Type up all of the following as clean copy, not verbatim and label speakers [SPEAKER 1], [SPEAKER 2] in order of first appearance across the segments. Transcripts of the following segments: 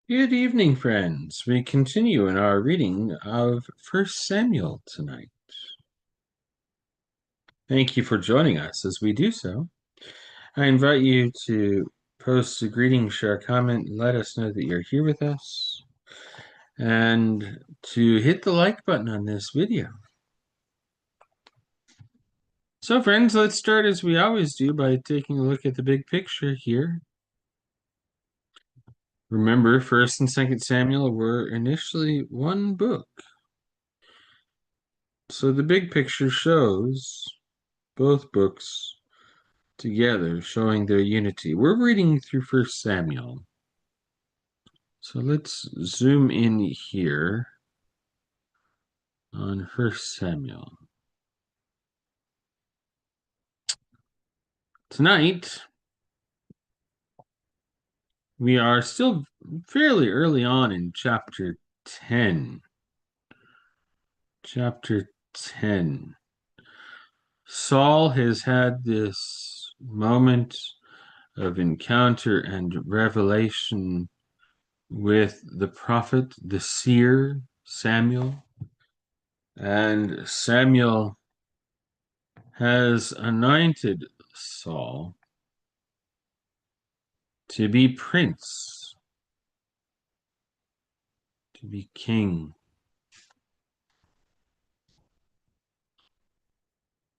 [SPEAKER 1] Good evening, friends. We continue in our reading of 1 Samuel tonight. Thank you for joining us as we do so. I invite you to post a greeting, share a comment, and let us know that you're here with us, and to hit the like button on this video. So, friends, let's start as we always do by taking a look at the big picture here. Remember, 1st and 2nd Samuel were initially one book. So the big picture shows both books together, showing their unity. We're reading through 1 Samuel. So let's zoom in here on 1 Samuel. Tonight, we are still fairly early on in chapter 10. Chapter 10. Saul has had this moment of encounter and revelation with the prophet, the seer, Samuel. And Samuel has anointed Saul to be prince, to be king.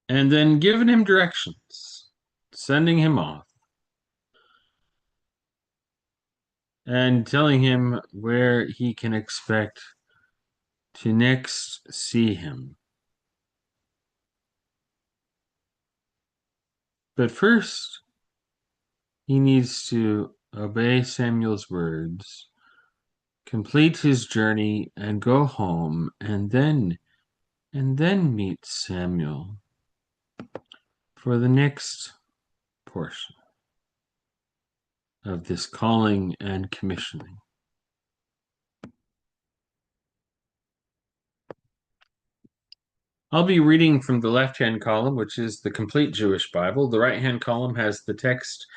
[SPEAKER 1] And then given him directions, sending him off, and telling him where he can expect to next see him. But first, he needs to obey Samuel's words, complete his journey, and go home, and then meet Samuel for the next portion of this calling and commissioning. I'll be reading from the left-hand column, which is the complete Jewish Bible. The right-hand column has the text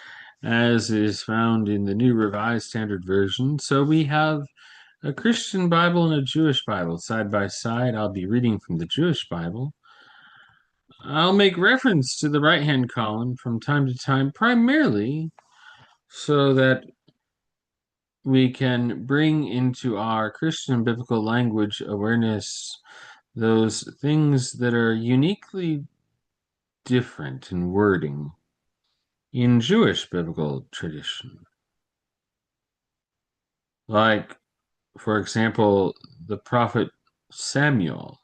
[SPEAKER 1] as is found in the New Revised Standard Version. So we have a Christian Bible and a Jewish Bible side by side. I'll be reading from the Jewish Bible. I'll make reference to the right-hand column from time to time, primarily so that we can bring into our Christian biblical language awareness those things that are uniquely different in wording in Jewish biblical tradition. Like, for example, the prophet Samuel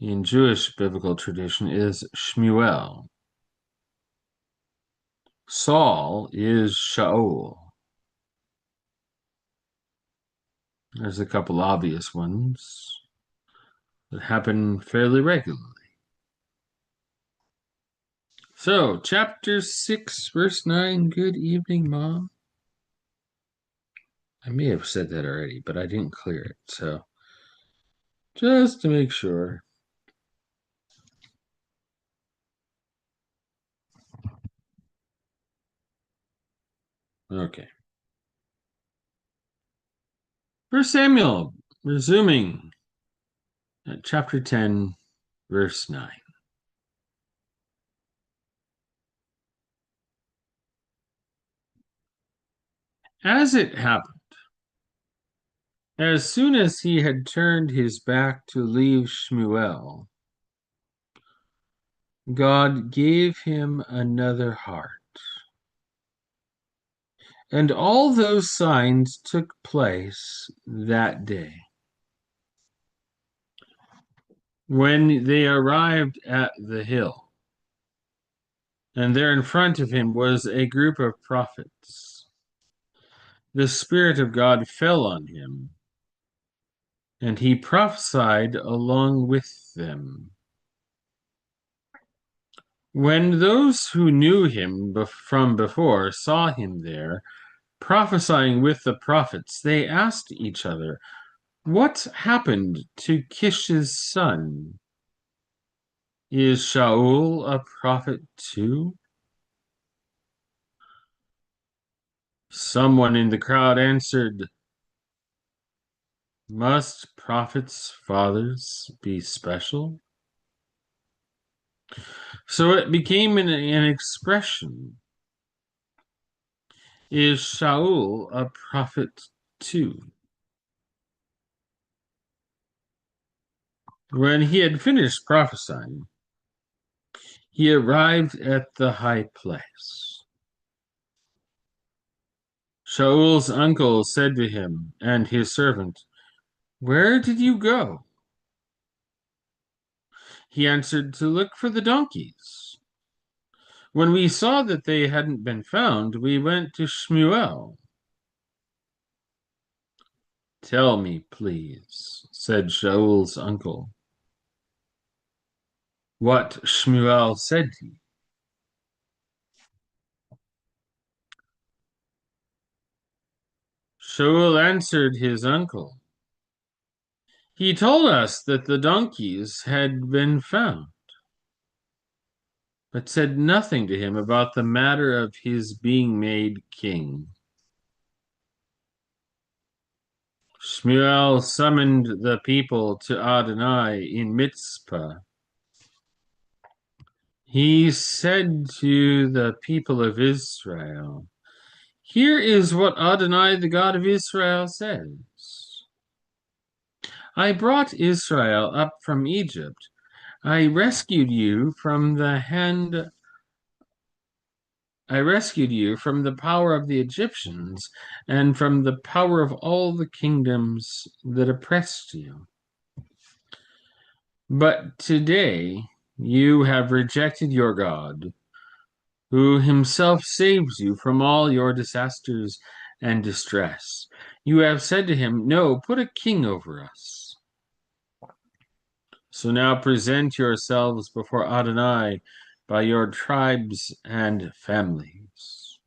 [SPEAKER 1] in Jewish biblical tradition is Shmuel. Saul is Shaul. There's a couple obvious ones that happen fairly regularly. So, chapter 6, verse 9, good evening, Mom. I may have said that already, but I didn't clear it, so just to make sure. Okay. 1 Samuel, resuming at chapter 10, verse 9. As it happened, as soon as he had turned his back to leave Shmuel, God gave him another heart. And all those signs took place that day. When they arrived at the hill, and there in front of him was a group of prophets, the Spirit of God fell on him, and he prophesied along with them. When those who knew him from before saw him there, prophesying with the prophets, they asked each other, "What happened to Kish's son? Is Shaul a prophet too?" Someone in the crowd answered, "Must prophets' fathers be special?" So it became an expression. Is Shaul a prophet too? When he had finished prophesying, he arrived at the high place. Shaul's uncle said to him and his servant, "Where did you go?" He answered, "To look for the donkeys. When we saw that they hadn't been found, we went to Shmuel." "Tell me, please," said Shaul's uncle, "what Shmuel said to you." Shaul answered his uncle, "He told us that the donkeys had been found, but said nothing to him about the matter of his being made king." Shmuel summoned the people to Adonai in Mitzpah. He said to the people of Israel, "Here is what Adonai, the God of Israel, says. I brought Israel up from Egypt. I rescued you from the hand I rescued you from the power of the Egyptians and from the power of all the kingdoms that oppressed you. But today you have rejected your God, who himself saves you from all your disasters and distress. You have said to him, 'No, put a king over us.' So now present yourselves before Adonai by your tribes and families."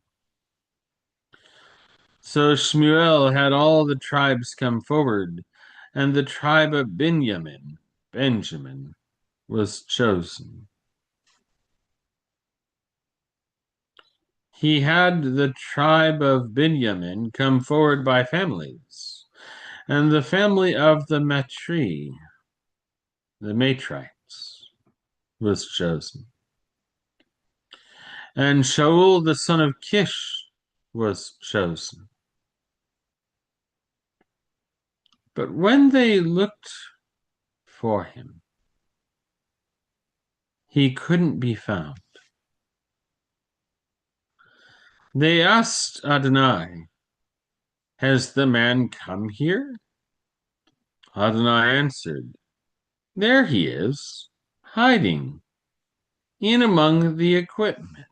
[SPEAKER 1] So Shmuel had all the tribes come forward, and the tribe of Benjamin, was chosen. He had the tribe of Benjamin come forward by families, and the family of the Matrites, was chosen. And Shaul the son of Kish was chosen. But when they looked for him, he couldn't be found. They asked Adonai, "Has the man come here?" Adonai answered, "There he is, hiding in among the equipment."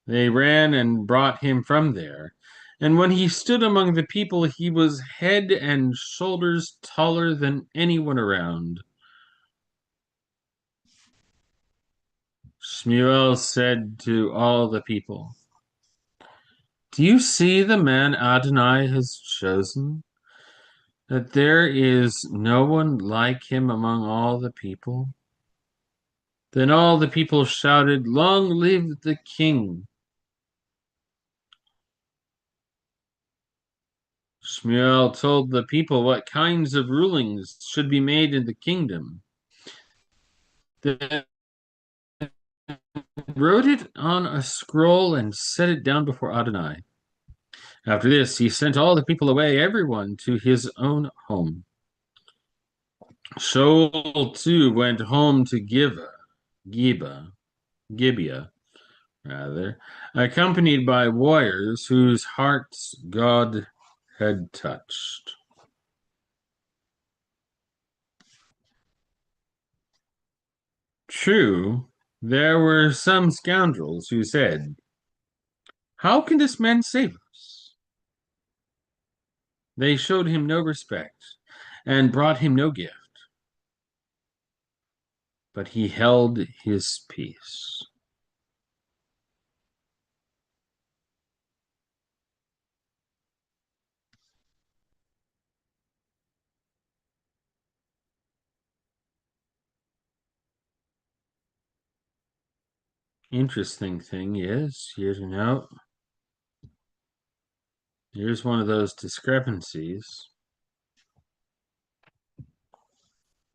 [SPEAKER 1] They ran and brought him from there. And when he stood among the people, he was head and shoulders taller than anyone around. Shmuel said to all the people, "Do you see the man Adonai has chosen? That there is no one like him among all the people?" Then all the people shouted, "Long live the king!" Shmuel told the people what kinds of rulings should be made in the kingdom. They wrote it on a scroll and set it down before Adonai. After this, he sent all the people away, everyone to his own home. Shaul too went home to Gibeah, accompanied by warriors whose hearts God had touched. True, there were some scoundrels who said, "How can this man save us?" They showed him no respect and brought him no gift, but he held his peace. Interesting thing is, here's a note. Here's one of those discrepancies.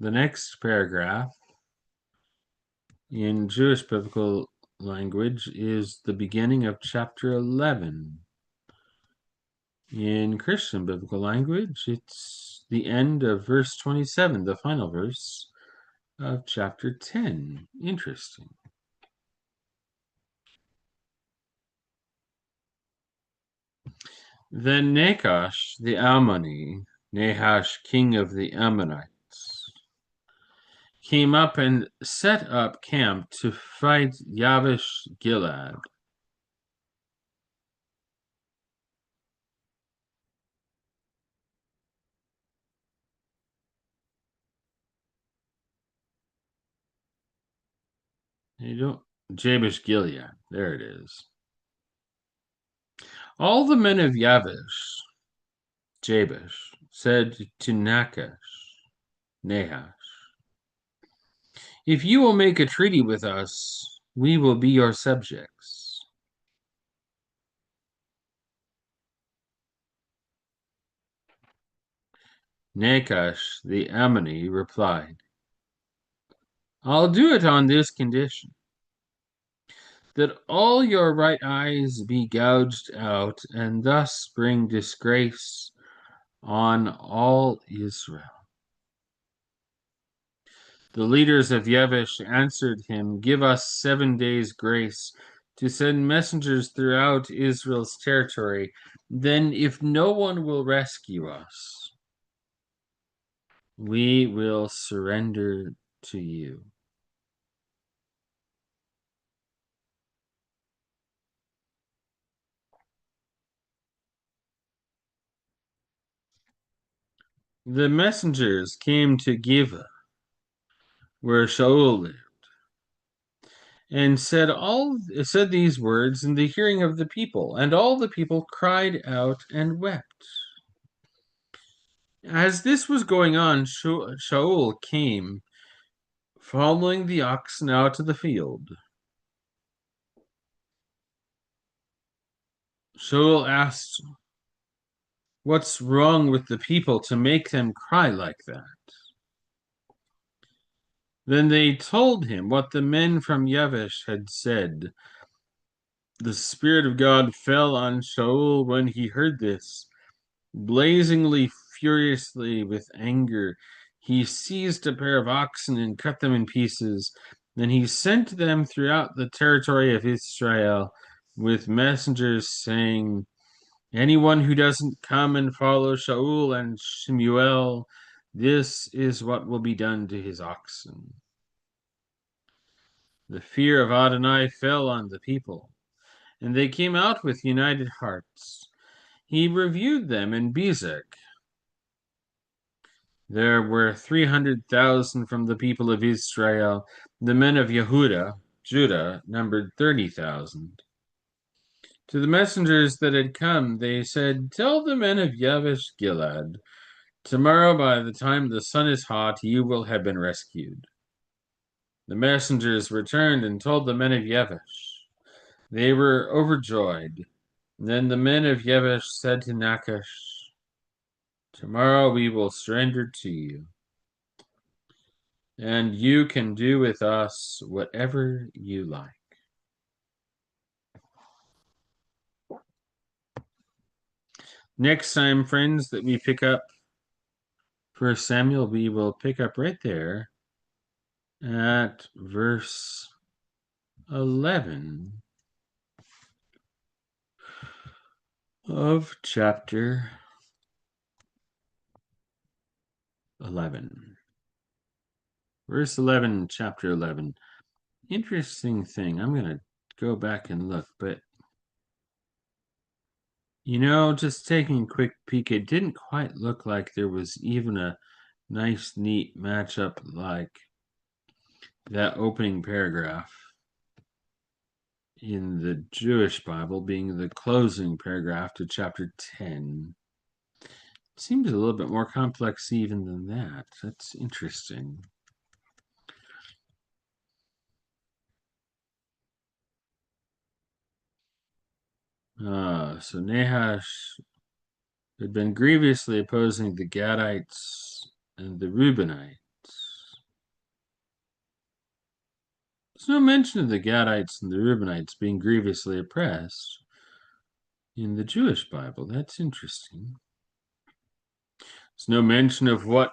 [SPEAKER 1] The next paragraph in Jewish biblical language is the beginning of chapter 11. In Christian biblical language, it's the end of verse 27, the final verse of chapter 10. Interesting. Then Nachash the Ammoni, Nahash king of the Ammonites, came up and set up camp to fight Yabesh Gilead. You don't Jabesh Gilead. There it is. All the men of Jabesh, said to Nahash, if you will make a treaty with us, we will be your subjects. Nachash the Ammoni replied, I'll do it on this condition, that all your right eyes be gouged out, and thus bring disgrace on all Israel. The leaders of Yabesh answered him, give us 7 days' grace to send messengers throughout Israel's territory. Then, if no one will rescue us, we will surrender to you. The messengers came to Gibeah, where Shaul lived, and said these words in the hearing of the people, and all the people cried out and wept. As this was going on, Shaul came, following the oxen out to the field. Shaul asked, what's wrong with the people to make them cry like that? Then they told him what the men from Yabesh had said. The Spirit of God fell on Shaul when he heard this. Blazingly furiously with anger, he seized a pair of oxen and cut them in pieces. Then he sent them throughout the territory of Israel with messengers saying, anyone who doesn't come and follow Shaul and Shemuel, this is what will be done to his oxen. The fear of Adonai fell on the people, and they came out with united hearts. He reviewed them in Bezek. There were 300,000 from the people of Israel. The men of Judah, numbered 30,000. To the messengers that had come, they said, tell the men of Yabesh Gilead, tomorrow by the time the sun is hot, you will have been rescued. The messengers returned and told the men of Yabesh. They were overjoyed. Then the men of Yabesh said to Nachash, tomorrow we will surrender to you, and you can do with us whatever you like. Next time, friends, that we pick up 1 Samuel, we will pick up right there at verse 11 of chapter 11. Verse 11, chapter 11. Interesting thing. I'm going to go back and look, but just taking a quick peek, it didn't quite look like there was even a nice, neat matchup like that opening paragraph in the Jewish Bible being the closing paragraph to chapter 10. It seems a little bit more complex even than that. That's interesting. So Nahash had been grievously opposing the Gadites and the Reubenites. There's no mention of the Gadites and the Reubenites being grievously oppressed in the Jewish Bible. That's interesting. There's no mention of what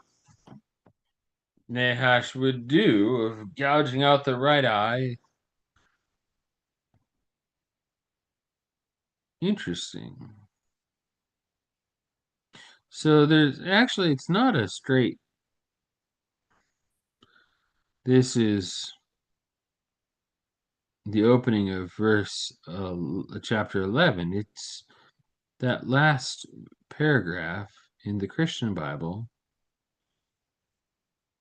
[SPEAKER 1] Nahash would do of gouging out the right eye. Interesting. So there's actually, it's not a straight. This is the opening of chapter 11. It's that last paragraph in the Christian Bible.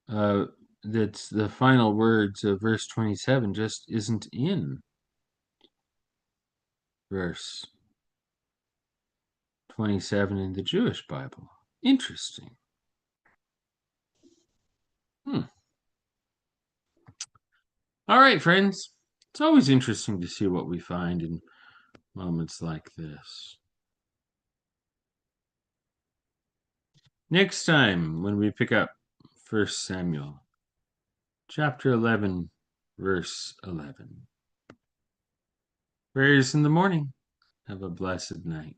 [SPEAKER 1] That's the final words of verse 27 just isn't in verse 27 in the Jewish Bible. Interesting. All right, friends. It's always interesting to see what we find in moments like this. Next time, when we pick up 1 Samuel, chapter 11, verse 11. Prayers in the morning. Have a blessed night.